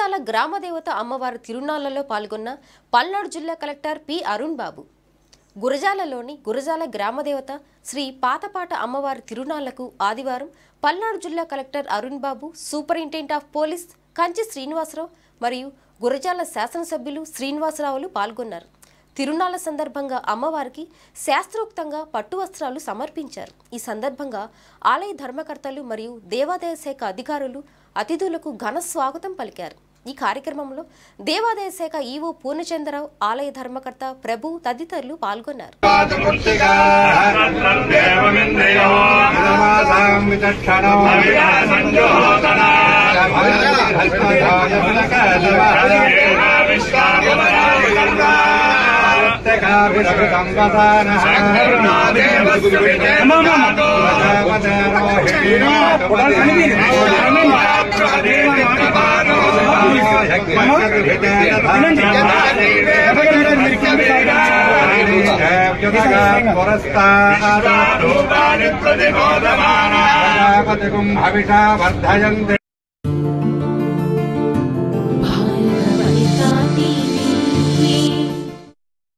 గురజాల గ్రామదేవత అమ్మవారి తిరునాళ్లలో పాల్గొన్న పల్నాడు జిల్లా కలెక్టర్ పి అరుణ్ బాబు. గురజాలలోని గురజాల గ్రామదేవత శ్రీ పాతపాట అమ్మవారి తిరునాళ్లకు ఆదివారం పల్నాడు జిల్లా collector Arun Babu, superintendent of police Kanchi Srinivasarao మరియు గురజాల శాసనసభ్యులు శ్రీనివాసరావులు పాల్గొన్నారు. తిరునాళ్ల సందర్భంగా అమ్మవారికి శాస్త్రోక్తంగా పట్టు వస్త్రాలు సమర్పించారు. ఈ సందర్భంగా ఆలయ ధర్మకర్తలు మరియు దేవాదాయ శాఖ అధికారులు అతిథులకు ఘన స్వాగతం పలికారు. ఈ కార్యక్రమంలో దేవాదాయ శాఖ ఈవో పూర్ణచంద్రరావు, ఆలయ ధర్మకర్త ప్రభు తదితరులు పాల్గొన్నారు. హవిషా వర్ధయంతే